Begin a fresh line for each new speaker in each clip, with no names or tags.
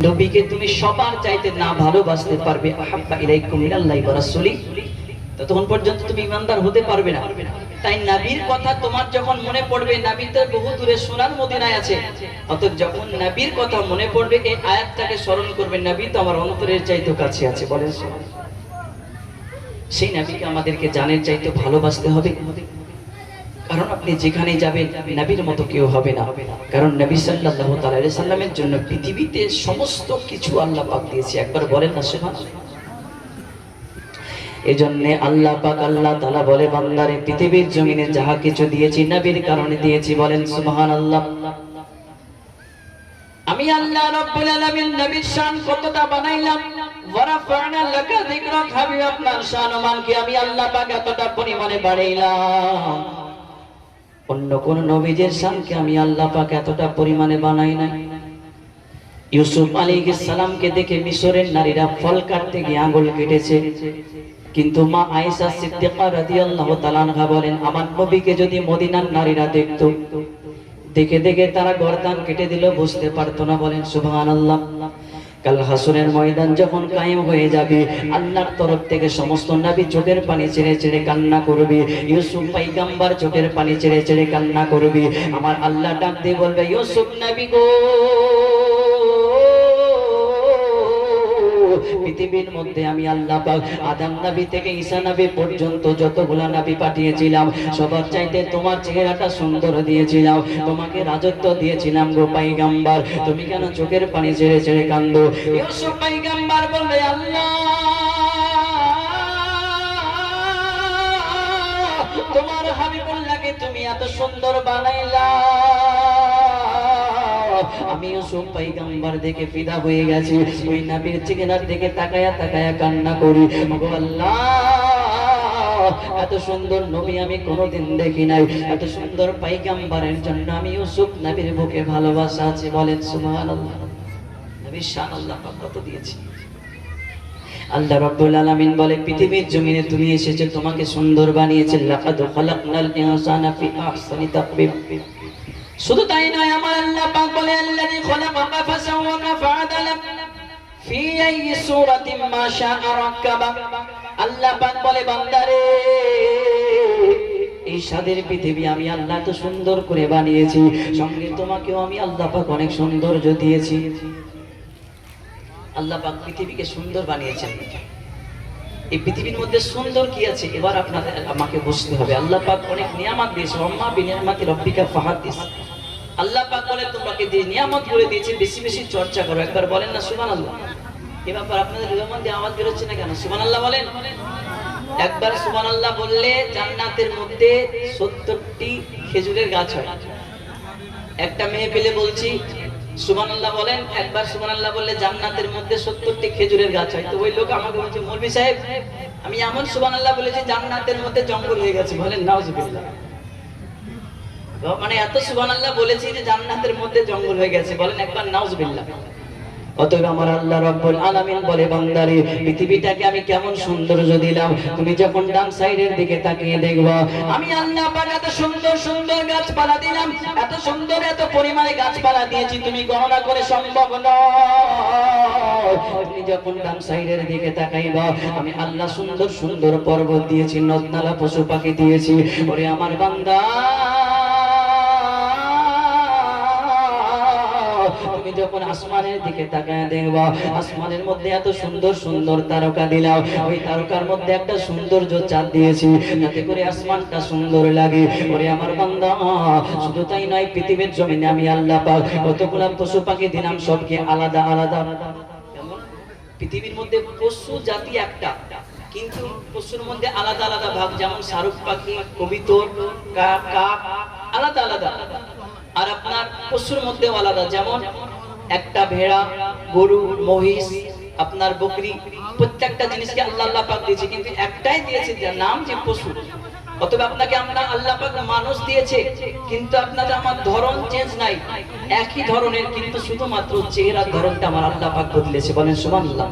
নবীকে তুমি সবার চাইতে না ভালোবাসতে পারবে আহাব্বা ইলাইকুম মিনাল্লাহি ওয়া রাসূলি, ততক্ষণ পর্যন্ত তুমি ইমানদার হতে পারবে না। তাই নবীর কথা তোমার যখন মনে পড়বে, নবী তো বহু দূরে সোনার মদিনায় আছে, অতএব যখন নবীর কথা মনে পড়বে এই আয়াতটাকে স্মরণ করবে, নবী তো আমার অন্তরের চাইতে কাছে আছে। বলেন সেই নবীকে আমাদেরকে জানের চাইতে ভালোবাসতে হবে। কারণ আপনি যেখানে যাবেন নবীর মতো কেউ হবে না। কারণ নবী সাল্লাল্লাহু তাআলা আলাইহি সাল্লামের জন্য পৃথিবীতে সমস্ত কিছু আল্লাহ পাক দিয়েছে। একবার বলেন না সুবহানাল্লাহ। এজন্য আল্লাহ পাক আল্লাহ তাআলা বলে, বান্দারে পৃথিবীর জমিনে যাহা কিছু দিয়েছি নবীর কারণে দিয়েছি। বলেন সুবহানাল্লাহ। আমি আল্লাহ রাব্বুল আলামিন নবীর শান কতটা বানাইলাম, ওয়ারাফা'না লাকা যিকরাক, হাবিব আপনার শান ও মানকে আমি আল্লাহ পাক এতটা পরিমাণে বাড়াইলাম। অন্য কোন নবীদের শানকে আমি আল্লাহ পাক এতটা পরিমাণে বানাই নাই। ইউসুফ আলাইহিস সালামকে দেখে মিশরের নারীরা ফল কাটতে গিয়ে আঙ্গুল কেটেছে, কিন্তু মা আয়েশা সিদ্দিকা রাদিয়াল্লাহু তাআলা আনহা বলেন, আমার নবীকে যদি মদিনার নারীরা দেখতো, দেখে দেখে তারা গর্দান কেটে দিল, বুঝতে পারতো না। বলেন সুবহানাল্লাহ। কাল হাসরের ময়দান যখন কায়েম হয়ে যাবে, আল্লাহর তরফ থেকে সমস্ত নবী চোখের পানি ছেড়ে ছেড়ে কান্না করবে। ইউসুফ পয়গম্বর চোখের পানি ছেড়ে ছেড়ে কান্না করবে। আমার আল্লাহ ডাক দিয়ে বলবে, ইউসুফ নবী গো, পৃথিবীর মধ্যে আমি আল্লাহ পাক আদম নবী থেকে ঈসা নবী পর্যন্ত যতগুলা নবী পাঠিয়েছিলাম, সবার চাইতে তোমার চেহারাটা সুন্দর দিয়েছিলাম, তোমাকে রাজত্ব দিয়েছিলাম গো পয়গম্বর, তুমি কেন চোখের পানি ছেড়ে ছেড়ে কান্দো? ইউসুফ পয়গম্বর বলবে, আল্লাহ তোমার হাবিবুল্লাহকে তুমি এত সুন্দর বানাইলা, আমি ইউসুফ পয়গম্বর দেখে ফিদা হয়ে গেছি, ওই নবীর চেহারার দিকে তাকায়া তাকায়া কান্না করি। ওগো আল্লাহ, এত সুন্দর নবী আমি কোনোদিন দেখি নাই, এত সুন্দর পয়গম্বরের জন্য আমি ইউসুফ নবীর বুকে ভালোবাসা আছে। বলেন সুবহানাল্লাহ। নবীর শান আল্লাহ পাক কত দিয়েছে। আল্লাহ রাব্বুল আলামিন বলে, পৃথিবীর জমিনে তুমি এসেছো, তোমাকে সুন্দর বানিয়েছে। লাকাদ খালাকনাল ইনসানা ফি আহসানি তাকওয়িম। শুধু তাই নয়, আমার আল্লাহ পাক বলে, আল্লাযী খালাকাকা ফাসাওয়াকা ফাআদালাক ফি আইয়ি সূরাতিন মা শাআ রাক্কাবাক। আল্লাহ পাক বলে, বান্দারে এই স্বাদের পৃথিবী আমি আল্লাহ তো সুন্দর করে বানিয়েছি, সঙ্গে তোমাকেও আমি আল্লাহ পাক অনেক সৌন্দর্য দিয়েছি। আল্লাহ পাক পৃথিবীকে সুন্দর বানিয়েছেন। এই পৃথিবীর মধ্যে সুন্দর কি আছে এবার আপনাদের আমাকে বুঝতে হবে। আল্লাহ পাক অনেক নিয়ামত দিয়েছে, আম্মা বিনিয়ামতি রব্বিকা ফাহাদিস। আল্লাহ পাক বলে, তোমাকে যে নিয়ামত করে দিয়েছে বেশি বেশি চর্চা করো। একবার বলেন না সুবহানাল্লাহ। এই ব্যাপার আপনাদের হৃদয়ের মধ্যে আওয়াজ বের হচ্ছে না কেন? সুবহানাল্লাহ বলেন। একবার সুবহানাল্লাহ বললে জান্নাতের মধ্যে 70টি খেজুরের গাছ হয়। একটা মেয়ে পেলে বলছি সুবহানাল্লাহ বলেন। একবার সুবহানাল্লাহ বললে জান্নাতের মধ্যে 70টি খেজুরের গাছ হয়। তো ওই লোক আমাকে বলছে, মৌলভী সাহেব আমি এমন সুবহানাল্লাহ বলেছি জান্নাতের মধ্যে জঙ্গল হয়ে গেছে। বলেন নাউজুবিল্লাহ। মানে এত সুবহানাল্লাহ বলেছি যে জান্নাতের মধ্যে জঙ্গল হয়ে গেছে। বলেন একবার নাউজুবিল্লাহ। অতএব আমার আল্লাহ রাব্বুল আলামিন বলে, বান্দারে পৃথিবীটাকে আমি কেমন সৌন্দর্য দিলাম, তুমি যখন ডান সাইডের দিকে তাকিয়ে দেখবা আমি আল্লাহ পাক এত সুন্দর সুন্দর গাছপালা দিলাম, এত সুন্দর এত পরিমাণে গাছপালা দিয়েছি তুমি গণনা করে সম্ভব নয়। তুমি যখন ডান সাইডের দিকে তাকাইবা আমি আল্লাহ সুন্দর সুন্দর পর্বত দিয়েছি, নদনালা পশু পাখি দিয়েছি। ওরে আমার বান্দা, তুমি যখন আসমানের দিকে তাকায় দেখবা আসমানের মধ্যে এত সুন্দর সুন্দর তারকা দিলাম, ওই তারকার মধ্যে একটা সৌন্দর্য চাঁদ দিয়েছি যাতে করে আসমানটা সুন্দর লাগে। ওরে আমার বান্দা, শুধু তাই নয়, পৃথিবীর জমিনে আমি আল্লাহ পাক কতগুলা পশু পাখি দিলাম, সবকে আলাদা আলাদা। পৃথিবীর মধ্যে পশু জাতি একটা, কিন্তু পশুর মধ্যে আলাদা আলাদা ভাগ। যেমন শাহরুখ পাখি, কবিতর, কাক আলাদা আলাদা। আর আপনার পশুর মধ্যেও আলাদা, যেমন একটা ভেড়া, গরু, মহিষ, আপনার বকরি, প্রত্যেকটা জিনিসকে আল্লাহ পাক দিয়েছে, কিন্তু একটাই দিয়েছে যার নাম যে পশু। অতএব আপনাকে আমরা আল্লাহ পাক মানুষ দিয়েছে, কিন্তু আপনাদের আমার ধরন চেঞ্জ নাই, একই ধরনের, কিন্তু শুধুমাত্র চেহারার ধরনটা আমার আল্লাহ পাক বদলেছে। বলেন সুবহানাল্লাহ।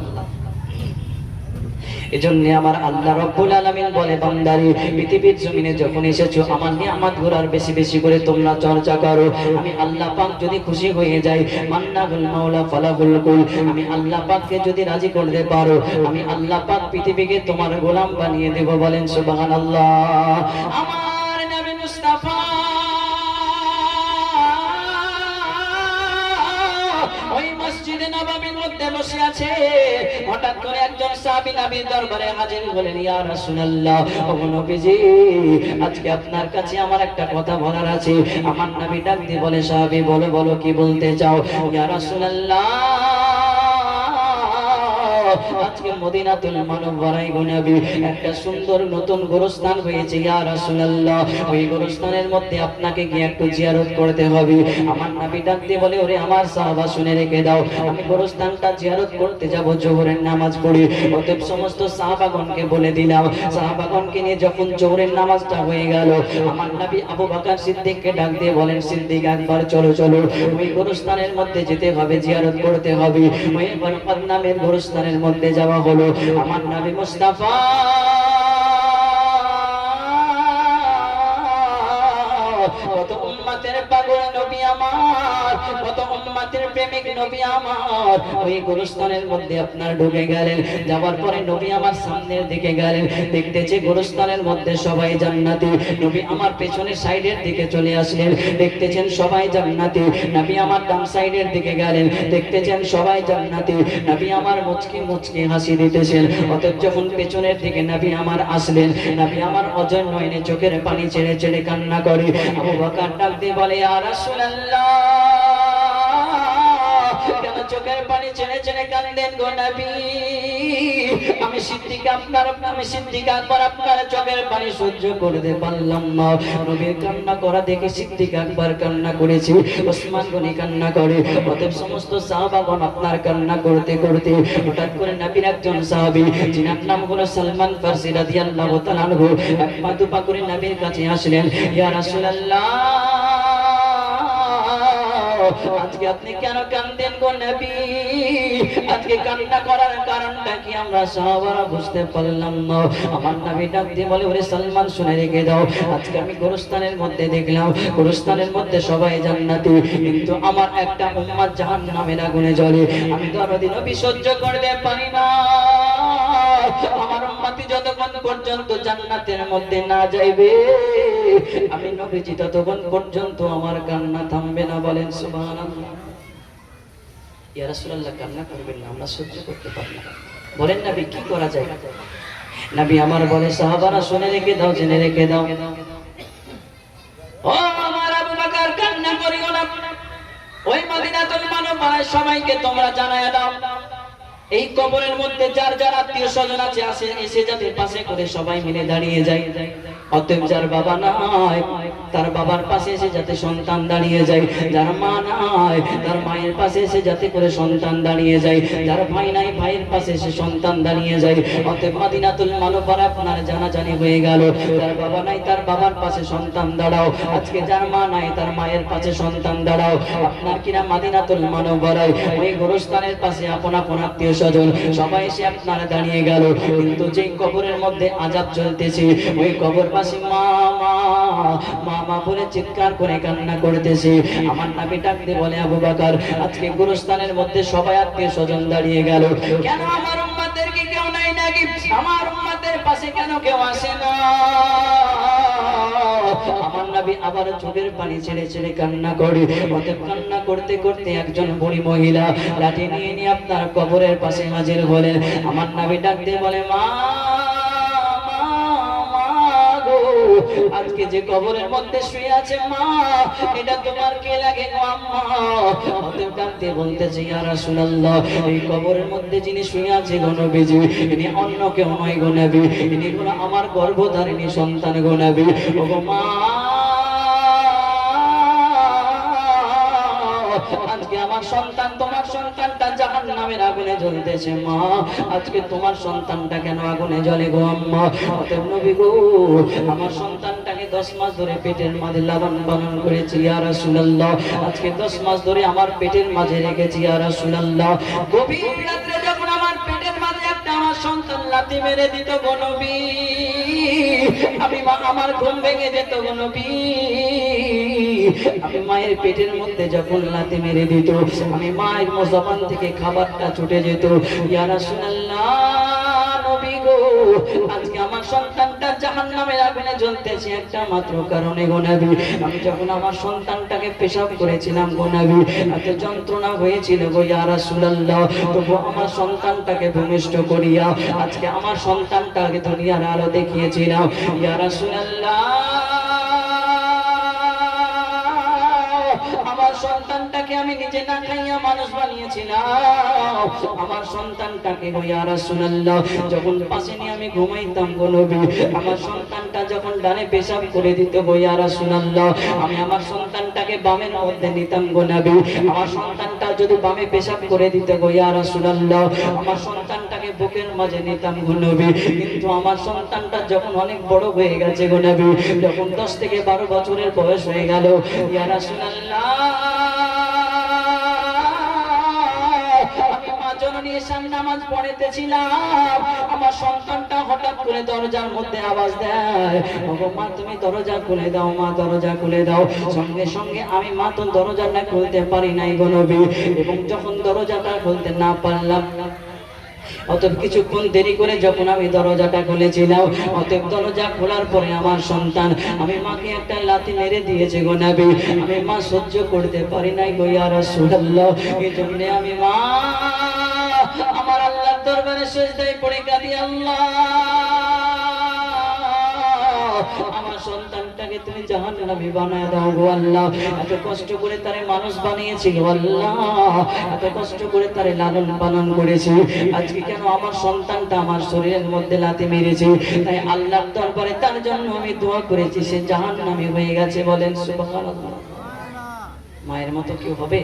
এজন্য আমার আল্লাহ রাব্বুল আলামিন বলে, বান্দারে পৃথিবীর জমিনে যখন এসেছো আমার নিয়ামতগুলোর বেশি বেশি করে তোমরা চর্চা করো। আমি আল্লাহ পাক যদি খুশি হয়ে যাই, মান্নাহুল মাওলা ফালাহুল কুল, আমি আল্লাহ পাককে যদি রাজি করতে পারো, আমি আল্লাহ পাক পৃথিবীকে তোমার গোলাম বানিয়ে দেব। বলেন সুবহানাল্লাহ। আমার নবী মুস্তাফা ওই মসজিদে নববীর মধ্যে বসে আছে, হঠাৎ করে একজন সাহাবী নবীর দরবারে হাজির হলেন। ইয়া রাসূলুল্লাহ, ও নবীজি, আজকে আপনার কাছে আমার একটা কথা বলার আছে। আমার নবী ডাক দিয়ে বলে, সাহাবী বলো বলো, কি বলতে চাও? ইয়া রাসূলুল্লাহ, আজকে মদিনাতুল মুনাওয়ারায় গো নবী একটা সুন্দর নতুন গোরস্থান হয়েছে। ইয়া রাসূলুল্লাহ, ওই গোরস্থানের মধ্যে আপনাকে গিয়ে একটু জিয়ারত করতে হবে। আমার নবী ডাক দিয়ে বলে, ওরে আমার সাহাবা শুনে রেখে দাও, আমি গোরস্থানটা জিয়ারত করতে যাব জোহরের নামাজ পড়ে। অতএব সমস্ত সাহাবাগণকে বলে দিলাম। সাহাবাগণকে নিয়ে যখন জোহরের নামাজটা হয়ে গেল, আমার নবী আবু বকর সিদ্দিককে ডাক দিয়ে বলেন, সিদ্দিক আকবর, চলো চলো, ওই গোরস্থানের মধ্যে যেতে হবে, জিয়ারত করতে হবে। ওই বরকত নামের গোরস্থানের মধ্যে যাওয়া হলো। আমার নবী মুস্তাফা কত উম্মতের পাগল নবী আমার, কত উম্মতের প্রেমিক নবী আমার, ওই গোরস্থানের মধ্যে আপনার ঢুকে গেলেন। যাওয়ার পরে নবী আমার সামনের দিকে গেলেন, দেখতেছে গোরস্থানের মধ্যে সবাই জান্নাতি। নবী আমার পেছনের সাইডের দিকে চলে আসলেন, দেখতেছেন সবাই জান্নাতি। নবী আমার ডান সাইডের দিকে গেলেন, দেখতেছেন সবাই জান্নাতি। নবী আমার মুচকি মুচকি হাসি দিতেছেন। অতএব যখন পেছনের দিকে নবী আমার আসলেন, নবী আমার অজয় নয়নে চোখের পানি ছেড়ে ছেড়ে কান্না করে। আবু বকর ডাক দিয়ে বলে, ইয়া রাসূলুল্লাহ, কেন চোখের পানি ছেড়ে ছেড়ে কাঁদেন গো নবী? আমি সিদ্দিক আকবর আপনার চোখের পানি সহ্য করতে পারলাম না। নবীর কান্না করা দেখে সিদ্দিক আকবর কান্না করেছে, ওসমান গনি কান্না করে। অতএব সমস্ত সাহাবাগণ আপনার কান্না করতে করতে হঠাৎ করে নবীর একজন সাহাবী, যিনার নাম হলো সালমান ফারসি রাদিয়াল্লাহু তাআলা আনহু, এক পা দুপা করে নবীর কাছে আসলেন। ইয়া রাসূলুল্লাহ, আজকে আপনি কেন কাঁদেন গো নবী? আজকে কান্না করার কারণটা কি আমরা সাহাবারা বুঝতে পারলাম না। আমার নবী ডাক দিয়ে বলে, ওরে সালমান, শুনে রেখে দাও, আজকে আমি গোরস্থানের মধ্যে দেখলাম গোরস্থানের মধ্যে সবাই জান্নাতি, কিন্তু আমার একটা উম্মত জাহান্নামের আগুনে জ্বলে। আমি দরদি নবী সহ্য করতে পারি না। আমার উম্মতি যতক্ষণ পর্যন্ত জান্নাতের মধ্যে না যাইবে, আমি নবীজি ততক্ষণ পর্যন্ত আমার কান্না থামবে না। বলেন সুবহানাল্লাহ। ইয়া রাসূলুল্লাহ, কান্না করবেন না, আমরা সহ্য করতে পারি না। বলেন নবী, কি করা যায়? নবী আমার বলে, সাহাবারা শুনে রেখে দাও, জেনে রেখে দাও, ও আমার আবু বকর, কান্না করিও না। ওই মদিনাতুল মুনাওয়ারায় সবাইকে তোমরা জানায়া দাও, এই কবরের মধ্যে যার যার আত্মীয় স্বজন আছে এসে যাতে পাশে করে সবাই মিলে দাঁড়িয়ে যায়। অতএব যার বাবা নাই তার বাবার পাশে এসে যাতে সন্তান দাঁড়িয়ে যায়, যার মা নাই তার মায়ের পাশে এসে যাতে করে সন্তান দাঁড়িয়ে যায়, যার ভাই নাই ভাইয়ের পাশে এসে সন্তান দাঁড়িয়ে যায়। অতএব মদিনাতুল মুনাওয়ারা আপনার জানাজানি হয়ে গেল। যার বাবা নাই তার বাবার পাশে সন্তান দাঁড়াও, আজকে যার মা নাই তার মায়ের পাশে সন্তান দাঁড়াও। আপনার কিনা মদিনাতুল মুনাওয়ারায় ওই গোরস্থানের পাশে আপন আপন আত্মীয় স্বজন সবাই এসে আপনারা দাঁড়িয়ে গেল। কিন্তু যেই কবরের মধ্যে আযাব চলতেছে, ওই কবরবাসী মা মা মা মা বলে চিৎকার করে কান্না করতেছে। আমার নবী ডাক দিয়ে বলে, আবু বকর, আজকে গোরস্থানের মধ্যে সবাই আত্মীয় স্বজন দাঁড়িয়ে গেল, কেন আমার উম্মতের কি কেউ নাই নাকি? আমার উম্মতের পাশে কেন কেউ আসে না? আমার নবী আবার চোখের পানি ছেড়ে ছেড়ে কান্না করে। অতএব কান্না করতে করতে একজন বুড়ি মহিলা লাঠি নিয়ে নিয়ে আপনার কবরের পাশে হাজির হলেন। আমার নবী ডাক দিয়ে বলে, মা আজকে যে কবরের মধ্যে শুয়ে আছে মা, এটা তোমার কে লাগে গো আম্মা? অতএব ডাকতে বলতেছে, ইয়া রাসূলুল্লাহ, এই কবরের মধ্যে যিনি শুয়ে আছে গো নবীজি, ইনি অন্য কেউ নয় গো নবী, ইনি হলো আমার গর্ভধারিণী সন্তান গো নবী। ও গো মা, আজকে আমার সন্তান, তোমার সন্তানটা জাহান্নামের আগুনে জ্বলতেছে মা, আজকে তোমার সন্তানটা কেন আগুনে জ্বলে গো আম্মা? অতএব নবী গো, আমার সন্তানটাকে 10 মাস ধরে পেটের মাঝে লালন পালন করেছি ইয়া রাসূলুল্লাহ, আজকে 10 মাস ধরে আমার পেটের মাঝে রেখেছি ইয়া রাসূলুল্লাহ। গভীর রাত্রে যখন আমার পেটের মাঝে একটা আমার সন্তান লাথি মেরে দিত গো নবী, আমার ঘুম ভেঙে যেত গো নবী। আমি মায়ের পেটের মধ্যে যখন লাথি মেরে দিত, আমি মায়ের জবান থেকে খাবারটা ছুটে যেত। ইয়া রাসূলুল্লাহ, নবী গো, আজকে আমার সন্তানটা জাহান্নামের আগুনে জ্বলতেছে একটা মাত্র কারণে গো নবী। আমি যখন আমার সন্তানটাকে পেশাব করেছিলাম গো নবী, এত যন্ত্রণা হয়েছিল গো ইয়া রাসূলুল্লাহ, তবু আমার সন্তানটাকে ভূমিষ্ঠ করিয়া আজকে আমার সন্তানটাকে দুনিয়ার আলো দেখিয়েছিলাম। ইয়া রাসূলুল্লাহ, আমার সন্তানটাকে আমি নিজে না খাইয়া মানুষ বানিয়েছিলাম। আমার সন্তানটাকে গো ইয়া রাসূলুল্লাহ যখন পাশে নিয়ে আমি ঘুমাইতাম গো নবী, আমার সন্তানটা যখন ডানে পেশাব করে দিত গো ইয়া রাসূলুল্লাহ, আমি আমার সন্তানটাকে বামের মধ্যে নিতাম গো নবী। আমার সন্তানটা যদি বামে পেশাব করে দিত গো ইয়া রাসূলুল্লাহ, আমার সন্তানটাকে বুকের মাঝে নিতাম গো নবী। কিন্তু আমার সন্তানটা যখন অনেক বড় হয়ে গেছে গো নবী, যখন 10 থেকে 12 বছরের বয়স হয়ে গেল, ইয়া রাসূলুল্লাহ, আমি মা জননীর সামনে নামাজ পড়তেছিলাম, আমার সন্তানটা হঠাৎ করে দরজার মধ্যে আওয়াজ দেয়, ওগো মা তুমি দরজা খুলে দাও, মা দরজা খুলে দাও। সঙ্গে সঙ্গে আমি মা তো দরজাটা খুলতে পারি নাই গো নবী, এবং যখন দরজাটা খুলতে না পারলাম, অতএব কিছুক্ষণ দেরি করে যখন আমি দরজাটা খুলেছিলাম, অতএব দরজা খোলার পরে আমার সন্তান আমি মাকে একটা লাথি মেরে দিয়েছে গো নবী। আমি মা সহ্য করতে পারি নাই গো ইয়া রাসূলুল্লাহ, এই জন্য আমি মা আমার আল্লাহর দরবারে সিজদায় পড়ে কাঁদি, আল্লাহ আমার সন্তানটাকে তুমি জাহান্নামী বানায় দাও গো আল্লাহ। এত কষ্ট করে তারে মানুষ বানিয়েছি গো আল্লাহ, এত কষ্ট করে তারে লালন পালন করেছি, আজকে কেন আমার সন্তানটা আমার শরীরের মধ্যে লাথি মেরেছে? তাই আল্লাহর দরবারে তার জন্য আমি দোয়া করেছি, সে জাহান্নামী হয়ে গেছে। বলেন সুবহানাল্লাহ। মায়ের মতো কেউ হবে?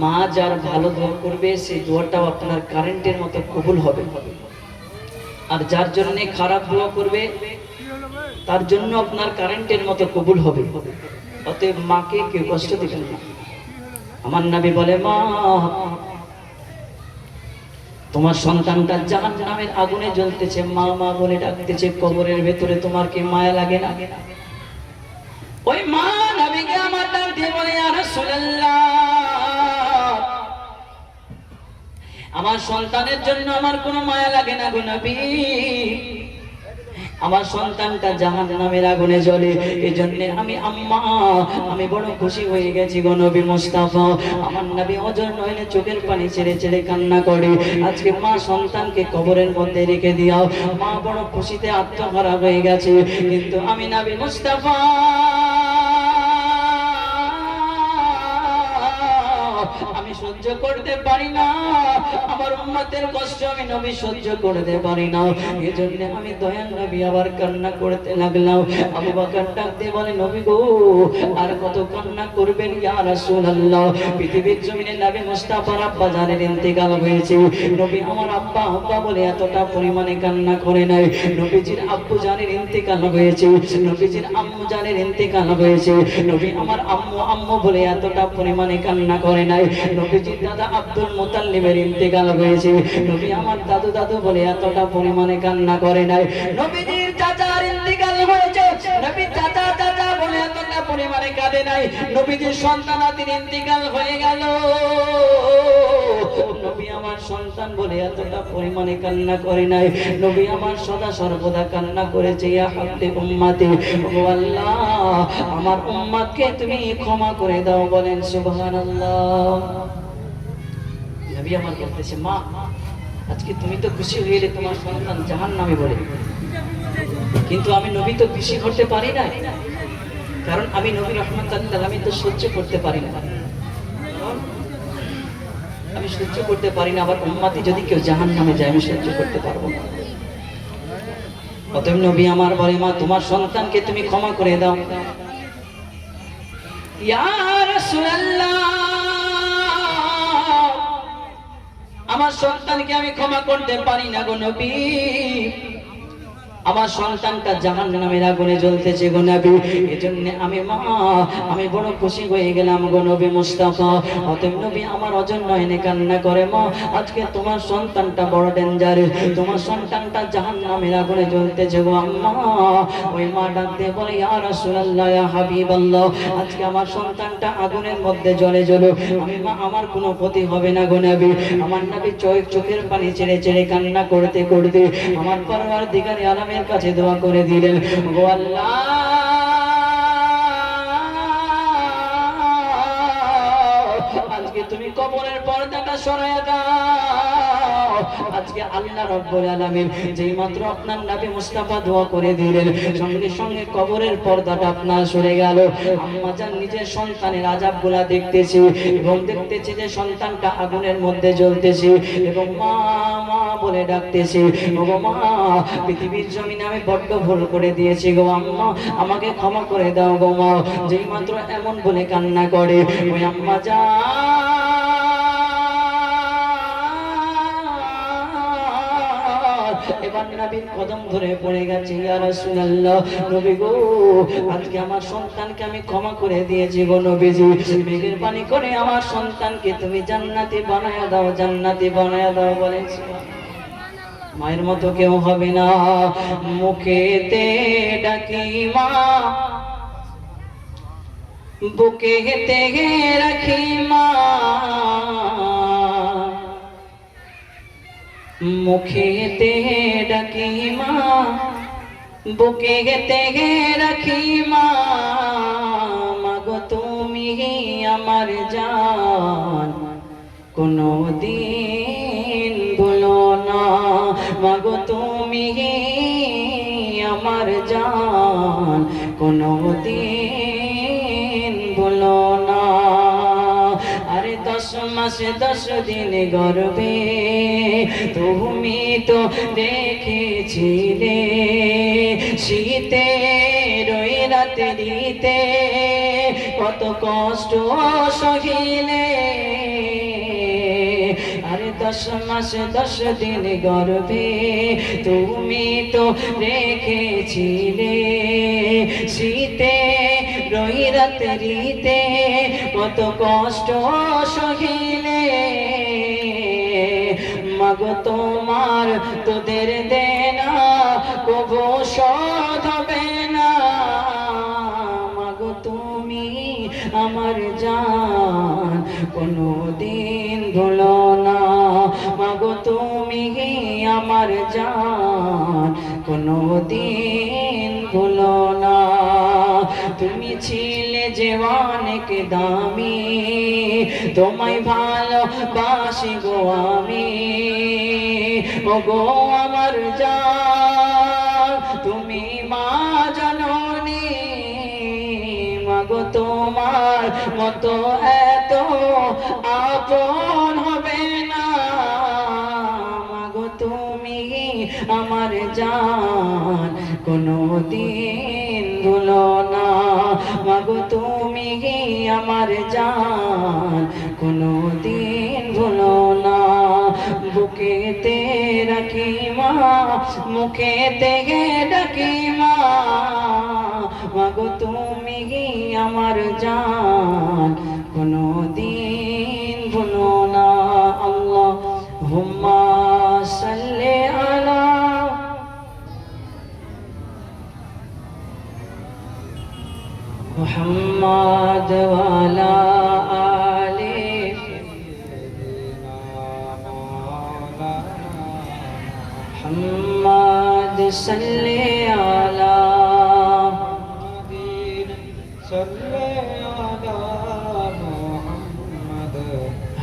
মা যার ভালো দোয়া করবে সেই দোয়াটাও আপনার কারেন্টের মতো কবুল হবে, আর যার জন্য খারাপ দোয়া করবে তার জন্য আপনার কারেন্টের মতো কবুল হবে। অতএব মাকে কেউ কষ্ট দিবেন না। আমার নবী বলে, মা তোমার সন্তানটা জাহান্নামের আগুনে জ্বলতেছে, মা মা বলে ডাকতেছে, কবরের ভেতরে তোমার কি মায়া লাগে না? ওই মা নবীকে আমার ডাক দিয়ে বলে, ইয়া রাসূলুল্লাহ, আমার সন্তানের জন্য আমার কোনো মায়া লাগে না গো নবী, আমার সন্তানটা জাহান্নামের আগুনে জ্বলে, এজন্য আমি বড় খুশি হয়ে গেছি গো নবী মুস্তাফা। আমার নবী অজর নয়নে চোখের পানি ছেড়ে ছেড়ে কান্না করে। আজকে মা সন্তানকে কবরের মধ্যে রেখে দিও, মা বড় খুশিতে আত্মহারা হয়ে গেছে। কিন্তু আমি নবী মুস্তাফা আমি সহ্য করতে পারি না, আমার উম্মতের কষ্ট আমি নবী সহ্য করতে পারি না, এজন্য আমি দয়াল নবী আবার কান্না করতে লাগলাম। আবু বকর ডাক দিয়ে বলে, নবী গো আর কত কান্না করবেন ইয়া রাসূলুল্লাহ? পৃথিবীর জমিনে নবী মুস্তাফার আব্বা জানের ইন্তেকাল হয়েছে, নবী আমার আব্বা আব্বা বলে এতটা পরিমাণে কান্না করে নাই। নবীজির আব্বু জানের ইন্তেকাল হয়েছে, নবীজির আম্মু জানের ইন্তেকাল হয়েছে, নবী আমার আম্মু আম্মু বলে এতটা পরিমাণে কান্না করে নাই। নবীজির দাদা আব্দুল মুতাল্লিবের ইন্তেকাল হয়েছে, নবী আমার দাদু দাদু বলে এতটা পরিমাণে কান্না করে নাই। নবীজির চাচার ইন্তেকাল হয়েছে, নবী চাচা চাচা বলে এতটা পরিমাণে কাঁদে নাই। নবীজির সন্তানাদির ইন্তেকাল হয়ে গেল, নবী আমার সন্তান বলে এতটা পরিমাণে কান্না করে নাই। নবী আমার সদা সর্বদা কান্না করেছে, ইয়া হাবলি উম্মতি, ও আল্লাহ আমার উম্মতকে তুমি ক্ষমা করে দাও। বলেন সুবহানাল্লাহ। নবী আমার বলতেছে, মা আজকে তুমি তো খুশি হয়ে তোমার সন্তান জাহান্নামী বলে, কিন্তু আমি নবী তো খুশি করতে পারি না, কারণ আমি নবী রাহমাতুল লিল আলামিন তো সহ্য করতে পারি না, আমি সহ্য করতে পারি না। আবার উম্মতি যদি কেউ জাহান্নামে যায় আমি সহ্য করতে পারবো না। অতএব নবী আমার বলে, মা তোমার সন্তানকে তুমি ক্ষমা করে দাও। ইয়া রাসূলুল্লাহ, আমার সন্তানকে আমি ক্ষমা করতে পারি না গো নবী, আমার সন্তানটা জাহান্নামের আগুনে জ্বলতেছে গো নবী। এজন্য আমি বড় খুশি হয়ে গেলাম গো নবী মুস্তাফা। অতএব নবী আমার অজন্য এনে কান্না করে, মা আজকে তোমার সন্তানটা বড় ডেঞ্জারেস, তোমার সন্তানটা জাহান্নামের আগুনে জ্বলতেছে গো আম্মা। ওই মা ডাক দিয়ে বলে, ইয়া রাসূলুল্লাহ, ইয়া হাবিবাল্লাহ, আজকে আমার সন্তানটা আগুনের মধ্যে জ্বলে জ্বলুক, আমি মা আমার কোনো ক্ষতি হবে না গো নবী। আমার নবী চোখের পানি ছেড়ে ছেড়ে কান্না করতে করতে আমার পরওয়ারদিগারে আলমের কাছে দোয়া করে দিলেন, গো আল্লাহ, আজকে তুমি কবরের পর্দাটা সরাইয়া দাও। আজকে আল্লাহ রাব্বুল আলামিন যেই মাত্র আপনার নবী মুস্তাফা দোয়া করে দিলেন, সঙ্গে সঙ্গে কবরের পর্দাটা আপনার সরে গেল। আম্মা জান নিজের সন্তানের আযাবগুলা দেখতেছি এবং দেখতেছি যে সন্তানটা আগুনের মধ্যে জ্বলতেছে এবং মা মা বলে ডাকতেছি, ওগো মা, পৃথিবীর জমিনে আমি বড্ড ভুল করে দিয়েছি গো আম্মা, আমাকে ক্ষমা করে দাও গো মা। যেই মাত্র এমন বলে কান্না করে, ওই আম্মা জান এবার নবীর কদম ধরে পড়ে গেছে, ইয়া রাসূলুল্লাহ, নবী গো, আজকে আমার সন্তানকে আমি ক্ষমা করে দিয়েছি গো নবীজি। মেঘের পানি করে আমার সন্তানকে তুমি জান্নাতি বানায়া দাও, জান্নাতি বানায়া দাও বলেছি। মায়ের মতো কেউ হবে না। মুখেতে ডাকি মা, বুকেতে রাখি মা, মুখেতে ডাকি মা, বুকেতে রাখি মা, মাগো তুমি আমার জান, কোনো দিন ভুলো না, মাগো তুমি আমার জান, কোনো দিন ভুলো না। আরে 10 মাস 10 দিন গর্ভে তুমি তো দেখেছিলে, শীতের ওই রাত্রিতে কত কষ্ট সহিলে। আরে 10 মাস 10 দিন গর্ভে তুমি তো রেখেছিলে, শীতে রই রাত্রিতে কত কষ্ট সহিলে। মাগো তোমার তোদের দেনা কবু শোধ হবে না, মাগো তুমি আমার জান, কোনো দিন ভুলো না, মাগো তুমি আমার জান, কোনো দিন ভুলো না। তুমি ছিলে যে অনেক দামি, তোমায় ভালোবাসি গো আমি, ও গো আমার জান, তুমি মা জননী, মাগো তোমার মতো এত আপন হবে না, মাগো তুমি আমার জান, কোনো দিন ভুলো না, মাগো তুমি আমার জান, কোনো দিন ভুলো না। বুকেতে রাখি মা, মুখেতে ডাকি মা, মাগো তুমি আমার জান, কোনো দিন ভুলো না। আল্লাহুম্মা সাল্লি আলা মুহাম্মাদ ওয়া আলা আলি মুহাম্মাদ সাল্লি আলা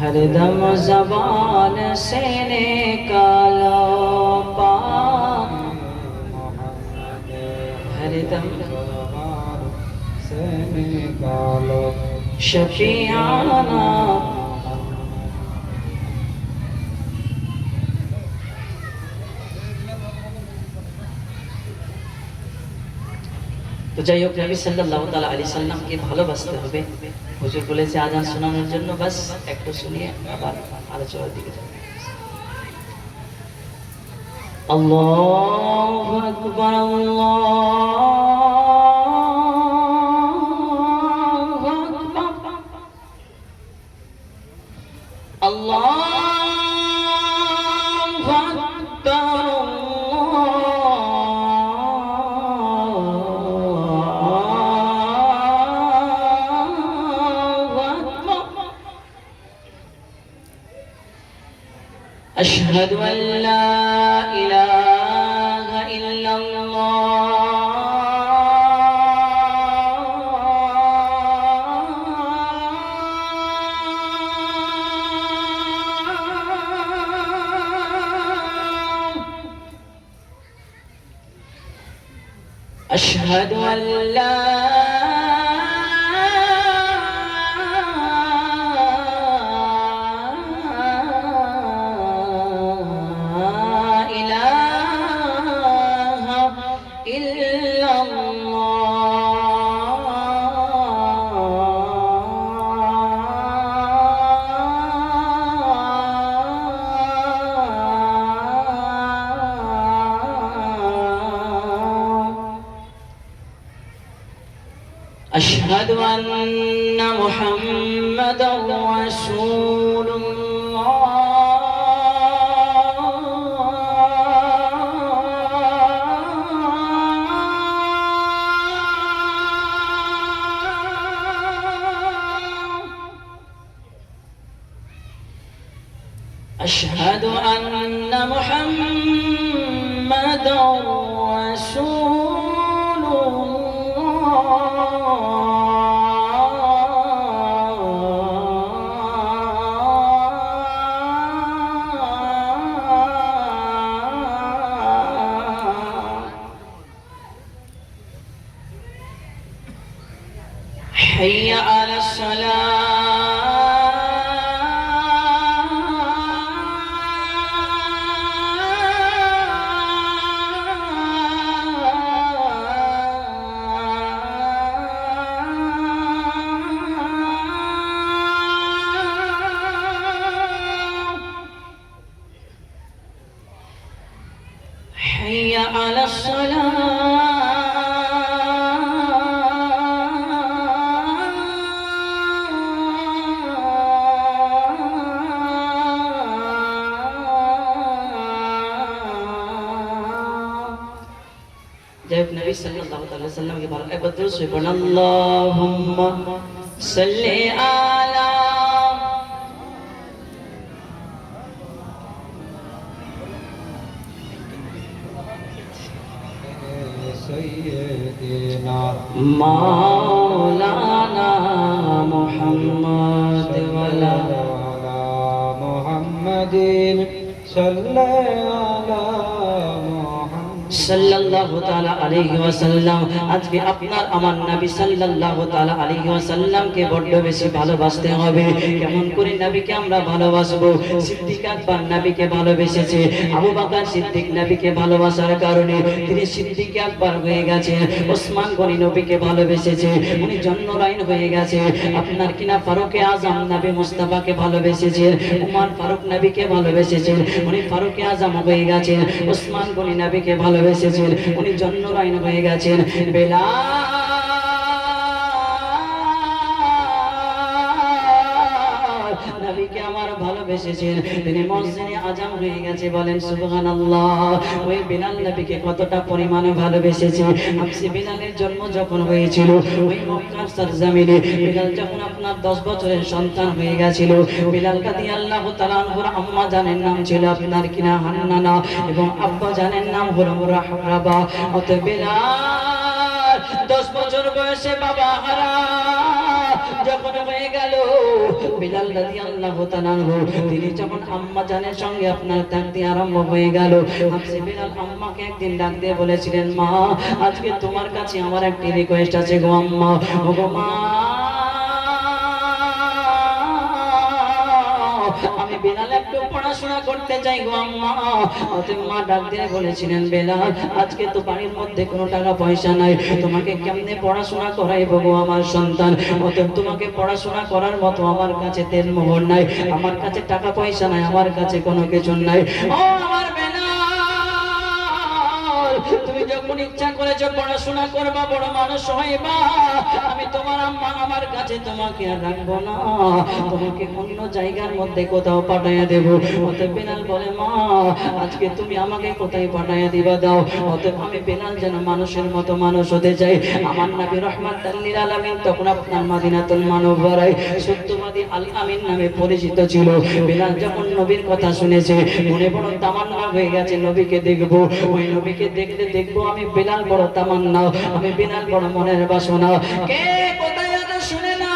हर दम ज़बान से निकालो पाक, हर दम ज़बान से निकालो शफियाना। তো যাই হোক, নবী সাল্লাল্লাহু তাআলা আলাইহি সাল্লামকে ভালোবাসতে হবে। হুজুর বলেছে আজান শোনানোর জন্য, বাস একটু শুনিয়ে আবার আলোচনার দিকে যাব। আল্লাহু আকবার, আল্লাহু আকবার, আল্লাহু আকবার, أشهد أن لا إله إلا الله أشهد أن لا أشهد أن محمدا رسول الله أشهد أن محمدا رسول حي على حي على جاء النبي صلى الله عليه وسلم يقول أبدل سبحان اللهم صل على
سيدنا
مولانا محمد ولا
محمد صلى على
সাল্লাল্লাহু তাআলা আলাইহি ওয়াসাল্লাম। আজকে আপনার আমার নবী সাল্লাল্লাহু তাআলা আলাইহি ওয়াসাল্লামকে বড় বেশি ভালোবাসতে হবে। কেমন করে নবীকে আমরা ভালোবাসবো? সিদ্দিক আকবর নবীকে ভালোবেসেছে। আবু বকর সিদ্দিক নবীকে ভালোবাসার কারণে তিনি সিদ্দিক আকবর হয়ে গেছে। ওসমান গনি নবীকে ভালোবেসেছে, উনি জন্নরাইন হয়ে গেছে। আপনার কিনা ফারুক আজম নবী মুস্তাফাকে ভালোবেসেছে। উমর ফারুক নবীকে ভালোবেসেছেন, উনি ফারুক আজম হয়ে গেছেন। ওসমান গনি নবীকে ভালোবেসেছেন, উনি জন্নরাইন হয়ে গেছেন। বেলাল নবীকে আমার ভালোবেসেছেন, তিনি মসজিদে আজান হয়ে গেছে। বলেন সুবহানাল্লাহ। ওই বেলাল নবীকে কতটা পরিমাণে ভালোবেসেছে। হাবশী বেলালের জন্ম যখন হয়েছিল ওই মক্কার সরজমিনে, বেলাল যখন আপনার 10 বছরের সন্তান হয়ে গেছিল, বেলাল রাদিয়াল্লাহু তাআলা আনহুর আম্মা জানের নাম ছিল আপনার কিনা হান্নানা এবং আব্বা জানের নাম হলো মুরাহরাবা। অতএব বেলাল 10 বছর বয়সে বাবা হারা যখন হয়ে গেল, বেলাল রাদিয়াল্লাহু তাআলা তিনি যখন আম্মা জানের সঙ্গে আপনার থাকতে আরম্ভ হয়ে গেল, হাবশী বেলাল আম্মাকে একদিন ডাক দিয়ে বলেছিলেন, মা আজকে তোমার কাছে আমার একটি রিকোয়েস্ট আছে গো আম্মা। ও গো মা, আমি বেলাল একটু পড়াশোনা করতে চাই গো আম্মা। অতএব মা ডাক দিয়ে বলেছিলেন, বেলাল আজকে তো বাড়ির মধ্যে কোনো টাকা পয়সা নাই, তোমাকে কেমনে পড়াশোনা করাইবো গো আমার সন্তান। অতএব তোমাকে পড়াশোনা করার মতো আমার কাছে তেল মোহর নাই, আমার কাছে টাকা পয়সা নাই, আমার কাছে কোনো কিছু নাই। ও আমার বেলাল, তুমি যখন ইচ্ছা করেছো পড়াশোনা করবা, বড় মানুষ হইবা, আমি তোমার আম্মা আমার কাছে তোমাকে আর রাখবো না, তোমাকে অন্য জায়গার মধ্যে কোথাও পাঠাইয়া দেব। অতএব বেলাল বলে মা আজকে তুমি আমাকে কোথায় পাঠাইয়া দিবা দাও। অতএব আমি বেলাল যেন মানুষের মতো মানুষ হতে চাই। আমার নবী রাহমাতুল লিল আলামিন তখন আপনার মদিনাতুল মুনাওয়ারায় সত্যবাদী আল আমিন নামে পরিচিত ছিল। বেলাল যখন নবীর কথা শুনেছে মনে বড় তামান্না হয়ে গেছে নবীকে দেখবো, ওই নবীকে দেখলে দেখবো। আমি বেলাল বড় তামান্না, আমি বেলাল বড় মনের বাসনা। কে কোথায় আছে শুনে না,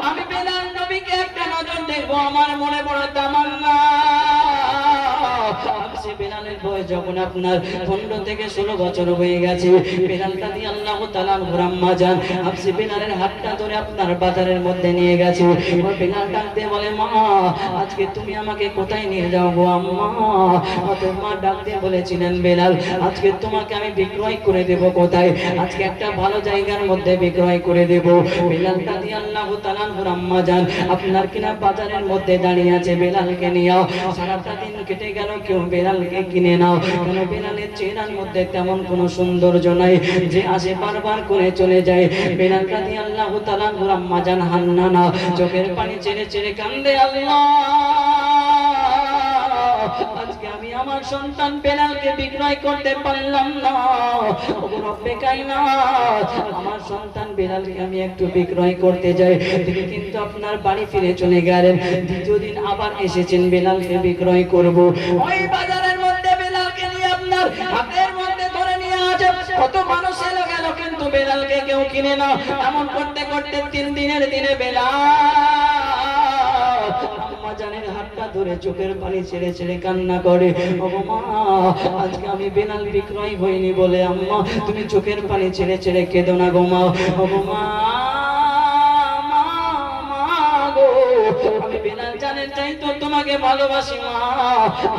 আমি বেলাল নবীকে একটা নজর দেখবো, আমার মনে বড় তামান্না। বেলালের বয়স যখন আপনার 15 থেকে 16 বছর হয়ে গেছে, বেলাল রাদিয়াল্লাহু তাআলা আনহু আম্মা জান আপনি বেলালের হাতটা ধরে আপনার বাজারের মধ্যে নিয়ে গেছে। বেলাল ডাক দিয়ে বলে মা আজকে তুমি আমাকে কোথায় নিয়ে যাও গো আম্মা। অতঃপর মা ডাক দিয়ে বলেছিলেন বেলাল আজকে তোমাকে আমি বিক্রয় করে দেব। কোথায়? আজকে একটা ভালো জায়গার মধ্যে বিক্রয় করে দেব। বেলাল রাদিয়াল্লাহু তাআলা আনহু আম্মা জান আপনার কিনা বাজারের মধ্যে দাঁড়িয়ে আছে বেলালকে নিয়ে। সারাটা দিন কেটে গেল, কেউ বেলালকে কিনে নাও। কেন বেলালের চেহারার মধ্যে তেমন কোনো সৌন্দর্য নাই যে আসে বারবার করে চলে যায়। বেলাল রাদিয়াল্লাহু তাআলা আনহু আম্মা জান হান্নানা চোখের পানি ছেড়ে ছেড়ে কান্দে, আল্লাহ আজকে আমি আমার সন্তান বেলালকে বিক্রয় করতে পারলাম না। ওগো রব্বে কায়নাত, আমার সন্তান বেলালকে আমি একটু বিক্রয় করতে যাই। তিনি কিন্তু আপনার বাড়ি ফিরে চলে গেলেন। দ্বিতীয় দিন আবার এসেছেন বেলালকে বিক্রয় করব। ওই বাজারের মধ্যে বেলালকে নিয়ে আপনার হাতের মধ্যে ধরে নিয়ে আছে। কত মানুষ এলো গেল কিন্তু বেলালকে কেউ কিনে না। এমন করতে করতে 3 দিনের দিনে বেলাল আম্মা জানের হাতটা ধরে চোখের পানি ছেড়ে ছেড়ে কান্না করে, ওগো মা আজকে আমি বেলাল বিক্রয় হইনি বলে আম্মা তুমি চোখের পানি ছেড়ে ছেড়ে কেঁদো না গো মা। ওগো মা আমি বেলাল জানের চাইতো তোমাকে ভালোবাসি মা,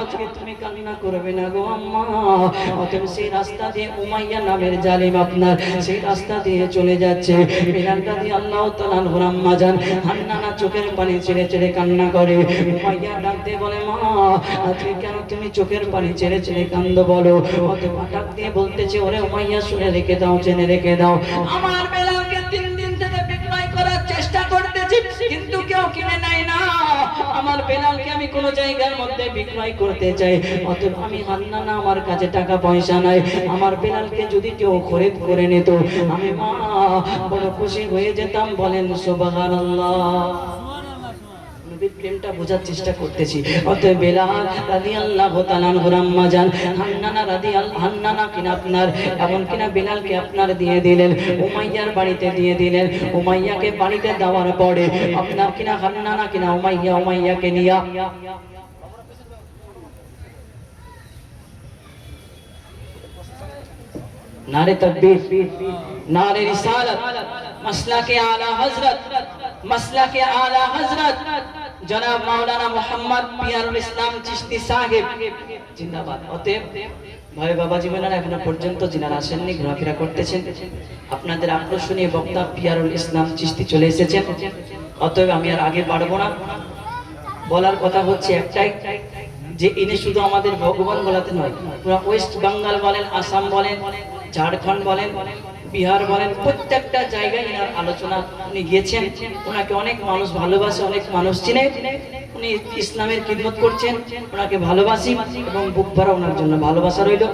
আজকে তুমি কান্না করবে না গো আম্মা। অতএব সেই রাস্তা দিয়ে উমাইয়া নামের জালিম আপনার সেই রাস্তা দিয়ে চলে যাচ্ছে। বেলাল রাদিয়াল্লাহু তাআলা আনহু আম্মা জান হান্নানা চোখের পানি ছেড়ে ছেড়ে কান্না করে। উমাইয়া ডাক দিয়ে বলে মা আজকে কেন তুমি চোখের পানি ছেড়ে ছেড়ে কান্দো বলো। অতএব ডাক দিয়ে বলতেছে ওরে উমাইয়া শুনে রেখে দাও, জেনে রেখে দাও, আমার বেলালকে 3 দিন থেকে বিক্রয় করার চেষ্টা করতেছি কিন্তু কেউ কিনে নেয় না। আমার বেলালকে আমি কোন জায়গার মধ্যে বিক্রয় করতে চাই। অতএব আমি হান্নানা আমার কাছে টাকা পয়সা নাই। আমার বেলালকে যদি কেউ খরিদ করে নিত আমি মা বড় খুশি হয়ে যেতাম। বলেন সুবহানাল্লাহ। নবীর প্রেমটা বোঝার চেষ্টা করতেছি। অতএব বেলাল রাদিয়াল্লাহু তাআলা আনহু আম্মা জান হান্নানা কিনা আপনার এমন কিনা বেলালকে আপনার দিয়ে দিলেন, উমাইয়ার বাড়িতে দিয়ে দিলেন। উমাইয়াকে বাড়িতে দেওয়ার পরে আপনার কিনা হান্নানা কিনা উমাইয়াকে নিয়া नारे तकबीर, नारे रिसालत, मसला के आला हजरत, मसला के आला हजरत जनाब मौलाना मोहम्मद पियारुल इस्लाम चिश्ती साहिब जिंदाबाद। অতএব ভাই বাবা জীবনেরা এখনো পর্যন্ত যিনারা আসেননি ঘোরাফেরা করতেছেন, আপনাদের আকর্ষণীয় বক্তা পিয়ারুল ইসলাম চিশতি চলে এসেছেন। অতএব আমি আর আগে বাড়বো না। বলার কথা হচ্ছে একটাই যে ইনি শুধু আমাদের ভগবান বলাতে নয়, পুরো ওয়েস্ট বেঙ্গল বলেন, আসাম বলেন, ঝাড়খণ্ড বলেন, বিহার বলেন, প্রত্যেকটা জায়গায় এনার আলোচনা উনি গিয়েছেন। ওনাকে অনেক মানুষ ভালোবাসে, অনেক মানুষ চিনে। উনি ইসলামের খিদমত করছেন, ওনাকে ভালোবাসি এবং বুক ভরা ওনার জন্য ভালোবাসা রইল।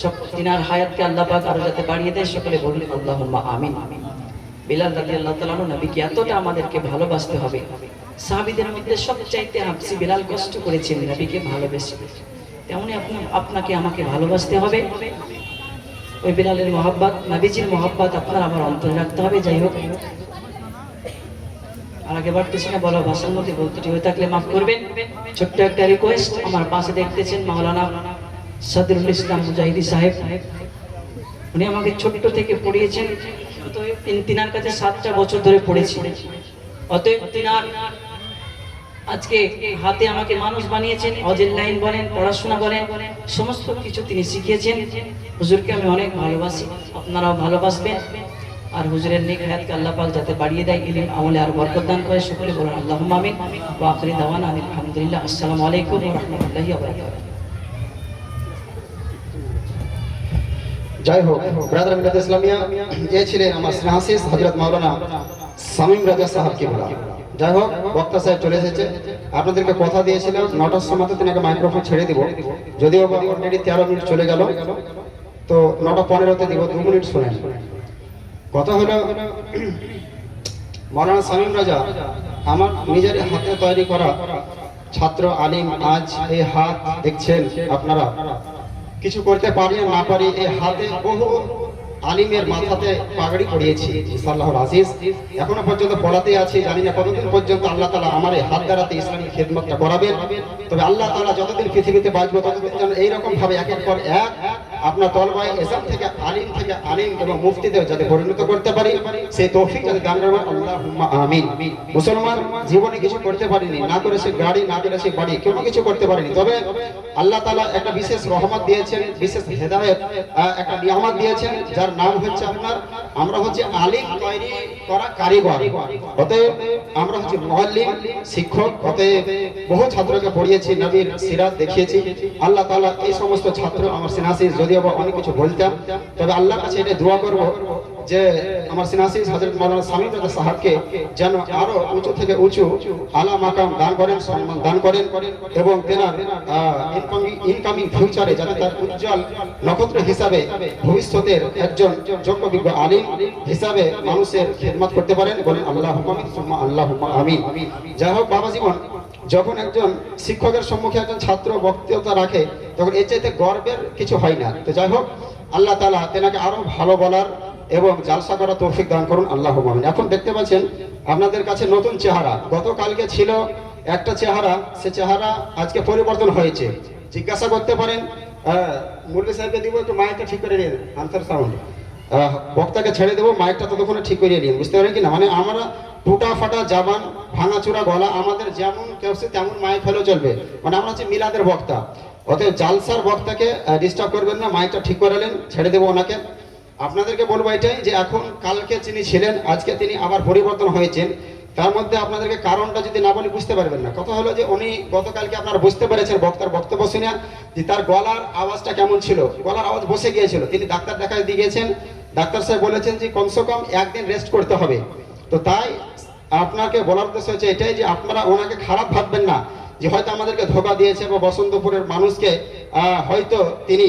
সব তিনার হায়াতকে আল্লাহ পাক আরো যাতে বাড়িয়ে দেয়, সকলে বলুন আল্লাহুম্মা আমিন। বেলাল রাদিয়াল্লাহু তাআলা নবীকে এতটা আমাদেরকে ভালোবাসতে হবে। সাহাবীদের মধ্যে সবচাইতে হাফসি বেলাল কষ্ট করেছেন নবীকে ভালোবেসে, তেমনি আপনাকে আমাকে ভালোবাসতে হবে। ওই বেলালের মহব্বত, নবীজির মহব্বত আপনার আমার অন্তরে রাখতে হবে। যাই হোক আর আগে বাড়তেছি না, বলা ভাষার মধ্যে বলতে হয়ে থাকলে মাফ করবেন। ছোট্ট একটা রিকোয়েস্ট, আমার পাশে দেখতেছেন মাওলানা সদরুল ইসলাম মুজাহিদি সাহেব, উনি আমাকে ছোট্ট থেকে পড়িয়েছেন। তিনার কাছে 7টা বছর ধরে পড়েছি। অতএব তিনার আজকে হাতে আমাকে মানুষ বানিয়েছেন। হজের লাইন বলেন, পড়াশোনা বলেন, সমস্ত কিছু তিনি শিখিয়েছেন। হুজুরকে আমি অনেক ভালোবাসি, আপনারাও ভালোবাসবেন। আর হুজুরের নেক হায়াতকে আল্লাহ পাক যাতে বাড়িয়ে দেয়, ইলম আমলে আর বরকত দান করে, সকলে বলেন আল্লাহুম্মা আমিন। ওয়া আখিরি দাওয়ানা আলহামদুলিল্লাহ। আসসালামু আলাইকুম ওয়া রাহমাতুল্লাহি ওয়া বারাকাতুহু।
যাই হোক, ব্রাদার মিলাদ ইসলামিয়া এ ছিলেন আমার স্নেহাশিস হযরত মাওলানা শামীম রাজা সাহেব কিবলা। যাই হোক, বক্তা সাহেব চলে এসেছে। আপনাদেরকে কথা দিয়েছিলাম 9টার সময় তিনাকে মাইক্রোফোন ছেড়ে দিব, যদিও অলরেডি 13 মিনিট চলে গেল, তো 9:15-তে দিব। 2 মিনিট শুনেন। কথা হলো, মাওলানা শামীম রাজা আমার নিজের হাতে তৈরি করা ছাত্র আলিম। আজ এই হাত দেখছেন আপনারা, কিছু করতে পারি না পারি, এই হাতে বহু আলিমের মাথাতে পাগড়ি পরিয়েছি ইনশাআল্লাহুল আজিজ। এখনো পর্যন্ত পড়াতে আছি, জানি না কতদিন পর্যন্ত আল্লাহ তাআলা আমার এই হাত দ্বারাতে ইসলামী খিদমতটা করাবেন। তবে আল্লাহ তাআলা যতদিন পৃথিবীতে বাঁচবো ততদিন যেন এইরকম ভাবে একের পর এক আপনার তলবায় এসাম থেকে আলিম এবং মুফতিতে যাতে পরিণত করতে পারি, সেই তৌফিক যাতে দান করেন আল্লাহুম্মা আমিন। মুসলমান জীবনে কিছু করতে পারিনি, না করে সে গাড়ি, না করে সে বাড়ি, কোনো কিছু করতে পারিনি। তবে আল্লাহ তাআলা একটা বিশেষ রহমত দিয়েছেন, বিশেষ হেদায়েত, একটা নিয়ামত দিয়েছেন, যার নাম হচ্ছে আপনার, আমরা হচ্ছে আলিম তৈরি করা কারিগর। অতএব আমরা হচ্ছে মুআল্লিম, শিক্ষক। অতএব বহু ছাত্রকে পড়িয়েছি, নবীর সিরাত দেখিয়েছি। আল্লাহ তাআলা এই সমস্ত ছাত্র আমার সিনাসি, যদিও বা অনেক কিছু বলতাম, তবে আল্লাহর কাছে এটা দোয়া করব যে আমার সিনাসি হযরত মাওলানা শামীম রাজা সাহেবকে যেন আরো উঁচু থেকে উঁচু আলা মাকাম দান করেন, সম্মান দান করেন, এবং তেনার ইনকামিং ফিউচারে যাতে তার উজ্জ্বল নক্ষত্র হিসাবে ভবিষ্যতের একজন যোগ্য বিজ্ঞ আলিম হিসাবে মানুষের খিদমত করতে পারেন। বলেন আল্লাহুম্মা আমিন, সুম্মা আল্লাহুম্মা আমিন। যাই হোক বাবা জীবন, যখন একজন শিক্ষকের সম্মুখে একজন ছাত্র বক্তৃতা রাখে, তখন এর চাইতে গর্বের কিছু হয় না। তো যাই হোক, আল্লাহ তাআলা তেনাকে আরো ভালো বলার এবং জালসা করার তৌফিক দান করুন আল্লাহুম্মা আমিন। এখন দেখতে পাচ্ছেন আপনাদের কাছে নতুন চেহারা। গতকালকে ছিল একটা চেহারা, সে চেহারা আজকে পরিবর্তন হয়েছে। জিজ্ঞাসা করতে পারেন, মুরলি সাহেবকে দিব একটু মাইকটা ঠিক করে নিন, আনসার সাউন্ড। বক্তাকে ছেড়ে দেবো, মাইকটা ততক্ষণে ঠিক করে নিন, বুঝতে পারেন কিনা? মানে আমরা টুটা ফাটা জাবান, ভাঙাচোরা গলা, আমাদের যেমন কেউ সে তেমন মাইক হলেও চলবে। মানে আমরা হচ্ছে মিলাদের বক্তা, অতএব জালসার বক্তাকে ডিস্টার্ব করবেন না। মাইকটা ঠিক করালেন, ছেড়ে দেবো ওনাকে। আপনাদেরকে বলবো এটাই যে এখন কালকে যিনি ছিলেন, আজকে তিনি আবার পরিবর্তন হয়েছেন। তার মধ্যে আপনাদেরকে কারণটা যদি না বলি বুঝতে পারবেন না। কথা হলো যে উনি গতকালকে আপনারা বুঝতে পেরেছেন বক্তার বক্তব্য শুনে যে তার গলার আওয়াজটা কেমন ছিল, গলার আওয়াজ বসে গিয়েছিল। তিনি ডাক্তার দেখাতে দিয়ে গিয়েছেন, ডাক্তার সাহেব বলেছেন যে কমসে কম একদিন রেস্ট করতে হবে। তো তাই আপনাকে বলার উদ্দেশ্য হচ্ছে এটাই যে আপনারা ওনাকে খারাপ ভাববেন না, যে হয়তো আমাদেরকে ধোকা দিয়েছে বা বসন্তপুরের মানুষকে হয়তো তিনি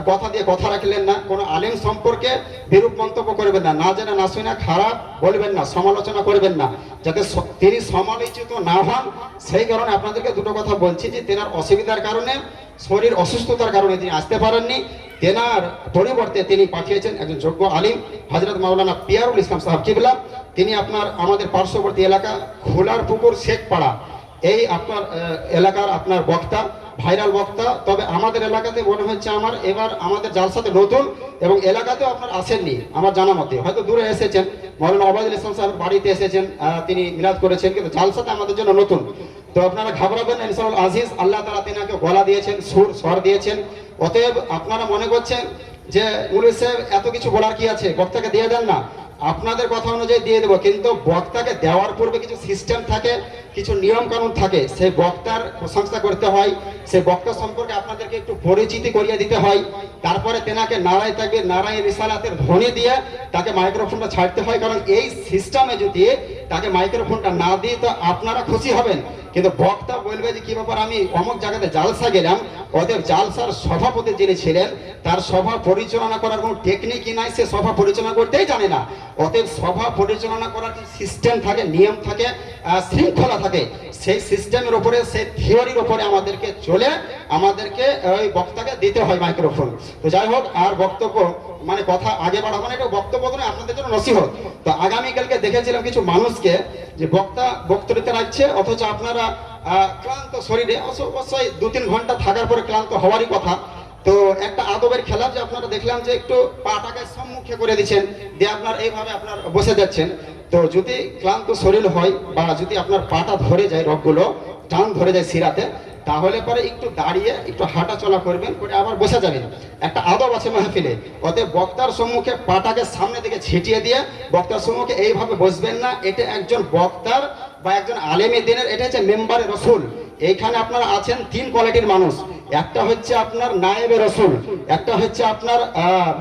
কথা দিয়ে কথা রাখলেন না। কোনো আলেম সম্পর্কে বিরূপ মন্তব্য করবেন না, না জেনে না শুনে খারাপ বলবেন না, সমালোচনা করবেন না, যাতে তিনি সমালোচিত না হন। সেই কারণে আপনাদেরকে দুটো কথা বলছি যে তেনার অসুবিধার কারণে, শরীর অসুস্থতার কারণে তিনি আসতে পারেননি। তেনার পরিবর্তে তিনি পাঠিয়েছেন একজন যোগ্য আলিম হযরত মাওলানা পিয়ারুল ইসলাম সাহেব কিবলা। তিনি আপনার আমাদের পার্শ্ববর্তী এলাকা খোলার পুকুর শেখপাড়া, এই আপনার এলাকার আপনার বক্তা, ভাইরাল বক্তা। তবে আমাদের এলাকাতে মনে হচ্ছে আমার এবার আমাদের জালসাতে নতুন, এবং এলাকাতেও আপনার আসেননি আমার জানা মতে, হয়তো দূরে এসেছেন, মাওলানা ওবায়দুল ইসলাম সাহেবের বাড়িতে এসেছেন, তিনি মিলাদ করেছেন, কিন্তু জালসাতে আমাদের জন্য নতুন। তো আপনারা ঘাবড়াবেন না, ইনশাআল্লাহ আজিজ আল্লাহ তাআলা তেনাকে গলা দিয়েছেন, স্বর দিয়েছেন। অতএব আপনারা মনে করছেন যে মুরলি সাহেব এত কিছু বলার কি আছে, বক্তাকে দিয়ে দেন না। আপনাদের কথা অনুযায়ী দিয়ে দেবো, কিন্তু বক্তাকে দেওয়ার পূর্বে কিছু সিস্টেম থাকে, কিছু নিয়ম কানুন থাকে। সেই বক্তার প্রশংসা করতে হয়, সেই বক্তা সম্পর্কে আপনাদেরকে একটু পরিচিতি করিয়ে দিতে হয়। তারপরে তেনাকে নারায় তাকে নারায় রিসালাতের ধ্বনি দিয়ে তাকে মাইক্রোফোনটা ছাড়তে হয়। কারণ এই সিস্টেমে যদি তাকে মাইক্রোফোনটা না দিয়ে তো আপনারা খুশি হবেন, কিন্তু বক্তা বলবে যে কি ব্যাপার, আমি অমুক জায়গাতে জালসা গেলাম। অতএব জালসার সভাপতি যিনি ছিলেন, তার সভা পরিচালনা করার কোনো টেকনিকই নাই, সে সভা পরিচালনা করতেই জানে না। অতএব সভা পরিচালনা করার যে সিস্টেম থাকে, নিয়ম থাকে, শৃঙ্খলা থাকে, সেই সিস্টেমের উপরে, সেই থিওরির উপরে আমাদেরকে চলে আমাদেরকে ওই বক্তাকে দিতে হয় মাইক্রোফোন। তো যাই হোক, আর বক্তব্য মানে কথা আগে বাড়াবো না, এটা বক্তব্য নয়, আপনাদের জন্য নসিহত। তো আগামীকালকে দেখেছিলাম কিছু মানুষকে যে বক্তা বক্তৃতা রাখছে, অথচ আপনারা ক্লান্ত শরীরে, অবশ্যই 2-3 ঘন্টা থাকার পরে ক্লান্ত হওয়ারই কথা। তো একটা আদবের খেলা যে আপনারা দেখলাম যে একটু পাটাকে সম্মুখে করে দিচ্ছেন, দিয়ে আপনার এইভাবে আপনার বসে যাচ্ছেন। তো যদি ক্লান্ত শরীর হয় বা যদি আপনার পাটা ধরে যায়, রগগুলো টান ধরে যায় শিরাতে, তাহলে পরে একটু দাঁড়িয়ে একটু হাঁটা চলা করবেন, করে আবার বসে যাবেন। একটা আদব আছে মাহফিলে, অতএব বক্তার সম্মুখে পাটাকে সামনে দিকে ছিটিয়ে দিয়ে বক্তার সম্মুখে এইভাবে বসবেন না। এটা একজন বক্তার বা একজন আলেমী দ্বীনের, এটা হচ্ছে মেম্বারে রসুল। এইখানে আপনারা আছেন তিন কোয়ালিটির মানুষ, একটা হচ্ছে আপনার নায়েবে রসুল, একটা হচ্ছে আপনার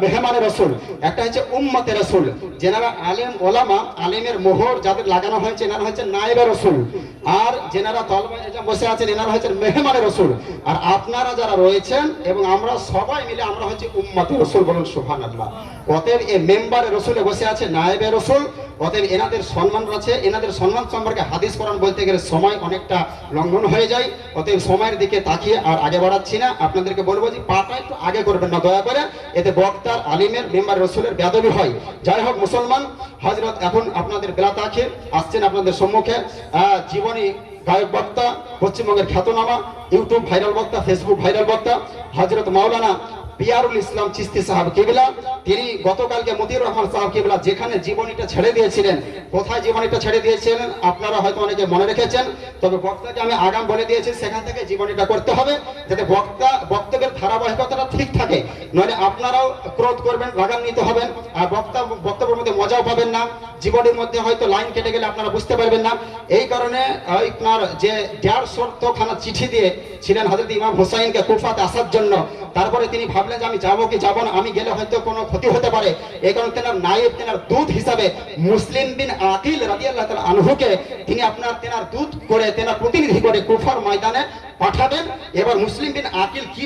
মেহমানে রসুল, একটা হচ্ছে উম্মতে রসুল। যেনারা আলেম ওলামা, আলেমের মোহর যাদের লাগানো হয়েছে এনারা হচ্ছে নায়েবে রসুল, আর যেনারা তলবায় বসে আছেন এনারা হচ্ছে মেহমানে রসুল। আর আপনারা যারা রয়েছেন এবং আমরা সবাই মিলে আমরা হচ্ছে উম্মতে রসুল, বলুন সুবহানাল্লাহ। অতএব এই মেম্বারে রসুলে বসে আছে নায়েবে রসুল, অতএব এনাদের সম্মান আছে। এনাদের সম্মান সম্পর্কে হাদিস কোরআন বলতে গেলে সময় অনেকটা লঙ্ঘন হয়ে যায়, অতএব সময়ের দিকে তাকিয়ে আর আগে বাড়াচ্ছি না। আপনাদেরকে বলবো যে পাটা একটু আগে করবেন না দয়া করে, এতে বক্তার আলিমের মেম্বার রসুলের বেয়াদবি হয়। যাই হোক মুসলমান হযরত, এখন আপনাদের বেলা তাখির আসছেন আপনাদের সম্মুখে জীবনী গায়ক বক্তা, পশ্চিমবঙ্গের খ্যাতনামা ইউটিউব ভাইরাল বক্তা, ফেসবুক ভাইরাল বক্তা হযরত মাওলানা পিয়ারুল ইসলাম চিশতি সাহেব কিবলা। তিনি গতকালকে মতিউর রহমান সাহেব কিবলা যেখানে জীবনীটা ছেড়ে দিয়েছিলেন, কোথায় জীবনীটা ছেড়ে দিয়েছিলেন আপনারা হয়তো অনেকে মনে রেখেছেন, তবে বক্তাকে আমি আগাম বলে দিয়েছি সেখান থেকে জীবনীটা করতে হবে, যাতে বক্তব্যের ধারাবাহিকতাটা ঠিক থাকে। নইলে আপনারাও ক্রোধ করবেন, রাগান্বিত হবেন, আর বক্তব্যের মধ্যে মজাও পাবেন না। জীবনের মধ্যে হয়তো লাইন কেটে গেলে আপনারা বুঝতে পারবেন না। এই কারণে আপনার যে 150 খানা চিঠি দিয়ে ছিলেন হযরত ইমাম হুসাইনকে কুফাতে আসার জন্য, তারপরে তিনি ভাবলেন যে আমি যাবো কি যাবো না, আমি গেলে হয়তো কোনো ক্ষতি হতে পারে। এই কারণে তেনার নায়েব, তেনার দূত হিসাবে মুসলিম বিন আকিল রাদিয়াল্লাহু তাআলা আনহুকে তিনি তেনার দূত করে, তেনার প্রতিনিধি করে কুফার ময়দানে পাঠাবেন। এবার মুসলিম বিন আকিল কি